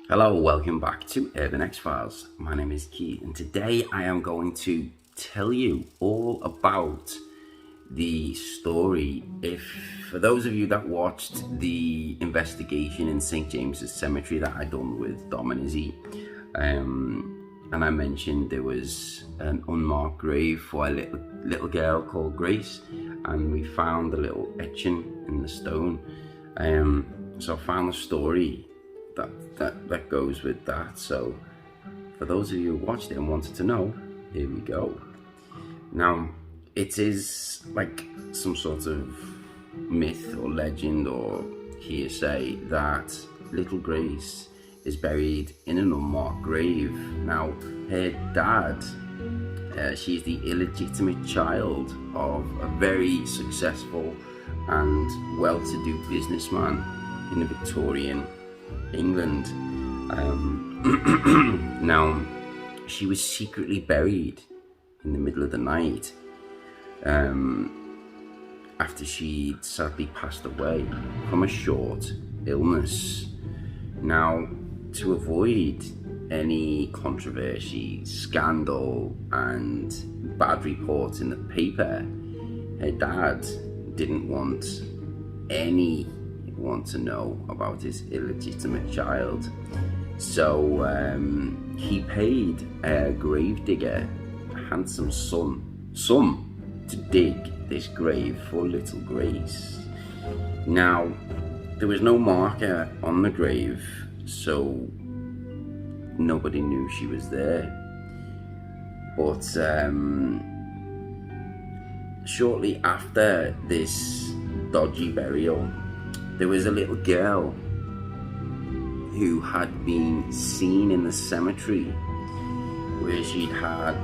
Hello, welcome back to Urban X-Files. My name is Keith, and today I am going to tell you all about the story. For those of you that watched the investigation in St. James's Cemetery that I done with Dom and Izzy, and I mentioned there was an unmarked grave for a little girl called Grace, and we found a little etching in the stone. So I found the story that goes with that. So for those of you who watched it and wanted to know, here we go. Now, it is like some sort of myth or legend or hearsay that little Grace is buried in an unmarked grave. Now, her dad, she's the illegitimate child of a very successful and well-to-do businessman in the Victorian England. Now, she was secretly buried in the middle of the night after she'd sadly passed away from a short illness. Now, to avoid any controversy, scandal and bad reports in the paper, her dad didn't want anyone to know about his illegitimate child. So he paid a gravedigger a handsome sum to dig this grave for little Grace. Now, there was no marker on the grave, so nobody knew she was there. But shortly after this dodgy burial, there was a little girl who had been seen in the cemetery where she'd had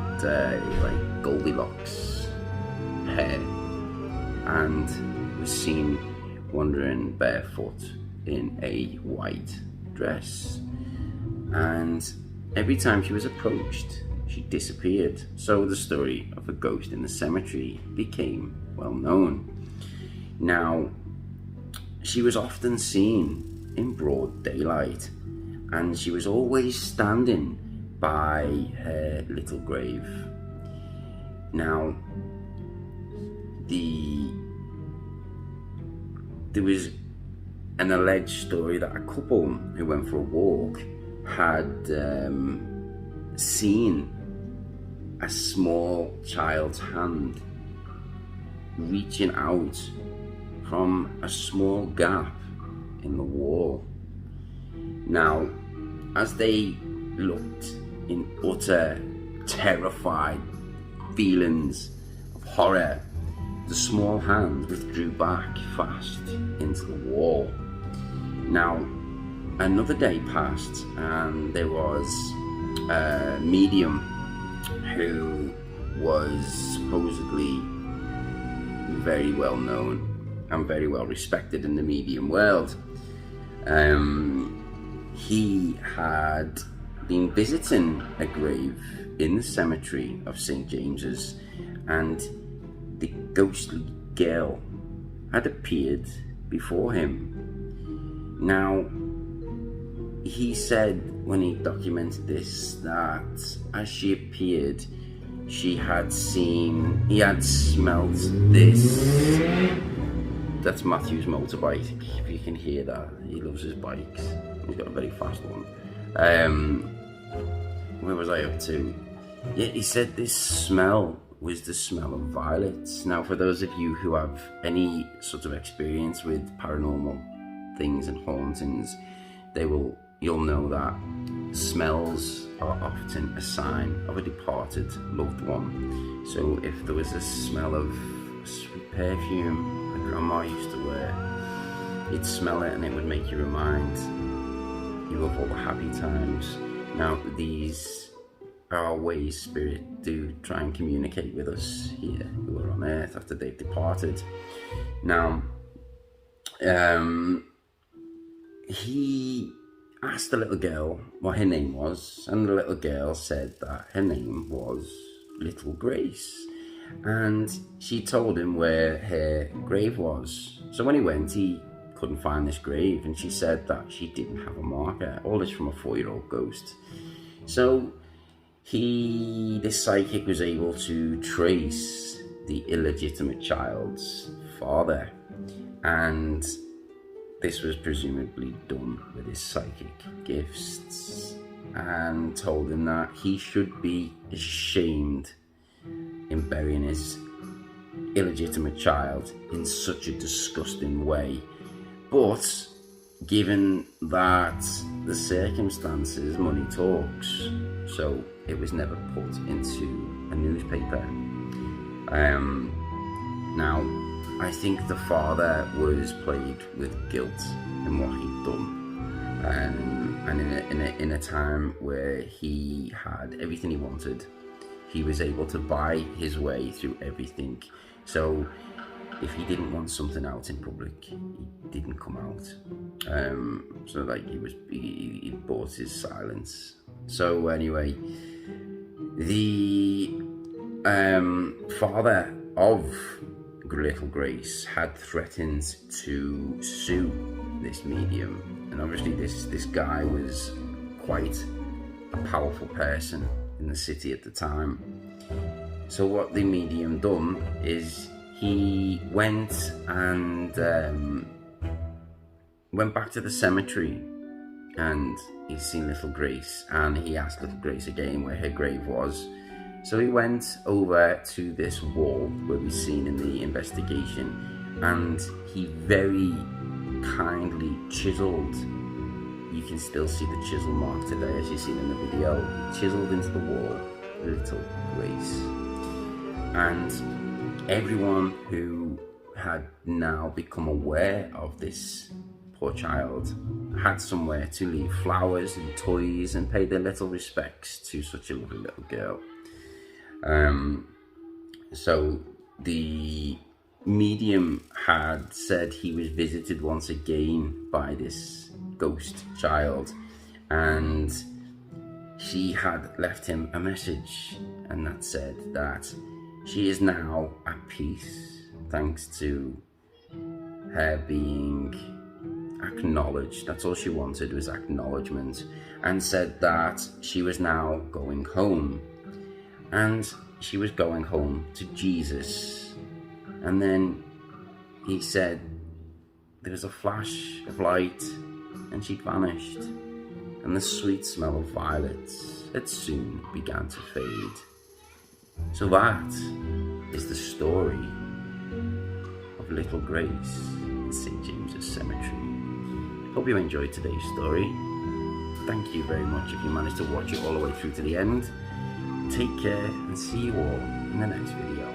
like Goldilocks hair and was seen wandering barefoot in a white dress. And every time she was approached, she disappeared. So the story of a ghost in the cemetery became well known. Now, she was often seen in broad daylight, and she was always standing by her little grave. Now, there was an alleged story that a couple who went for a walk had seen a small child's hand reaching out from a small gap in the wall. Now, as they looked in utter terrified feelings of horror, the small hand withdrew back fast into the wall. Now, another day passed, and there was a medium who was supposedly very well known and very well respected in the medium world. He had been visiting a grave in the cemetery of St. James's, and the ghostly girl had appeared before him. Now, he said when he documented this that as she appeared, he had smelt this. That's Matthew's motorbike, if you can hear that. He loves his bikes. He's got a very fast one. Where was I up to? Yeah, he said this smell was the smell of violets. Now, for those of you who have any sort of experience with paranormal things and hauntings, you'll know that smells are often a sign of a departed loved one. So if there was a smell of sweet perfume my grandma used to wear, you'd smell it and it would make you remind you of all the happy times. Now, these are our ways spirit do try and communicate with us here who are on earth after they've departed. Now, he asked the little girl what her name was, and the little girl said that her name was Little Grace, and she told him where her grave was. So when he went, he couldn't find this grave, and she said that she didn't have a marker. All this from a 4-year-old ghost. So this psychic was able to trace the illegitimate child's father, and this was presumably done with his psychic gifts, and told him that he should be ashamed in burying his illegitimate child in such a disgusting way. But given that the circumstances, money talks, so it was never put into a newspaper. Now, I think the father was plagued with guilt in what he'd done, and in a time where he had everything he wanted, he was able to buy his way through everything. So if he didn't want something out in public, he didn't come out. So like he bought his silence. So anyway, the father of little Grace had threatened to sue this medium, and obviously this guy was quite a powerful person in the city at the time. So what the medium done is he went and went back to the cemetery, and he'd seen little Grace, and he asked little Grace again where her grave was. So he went over to this wall where we've seen in the investigation, and he very kindly chiseled, you can still see the chisel mark today as you've seen in the video, he chiseled into the wall little Grace. And everyone who had now become aware of this poor child had somewhere to leave flowers and toys and pay their little respects to such a lovely little girl. So the medium had said he was visited once again by this ghost child, and she had left him a message, and that said that she is now at peace thanks to her being acknowledged. That's all she wanted, was acknowledgement, and said that she was now going home. And she was going home to Jesus. And then he said there was a flash of light and she vanished. And the sweet smell of violets had soon began to fade. So that is the story of little Grace in St. James's Cemetery. Hope you enjoyed today's story. Thank you very much if you managed to watch it all the way through to the end. Take care and see you all in the next video.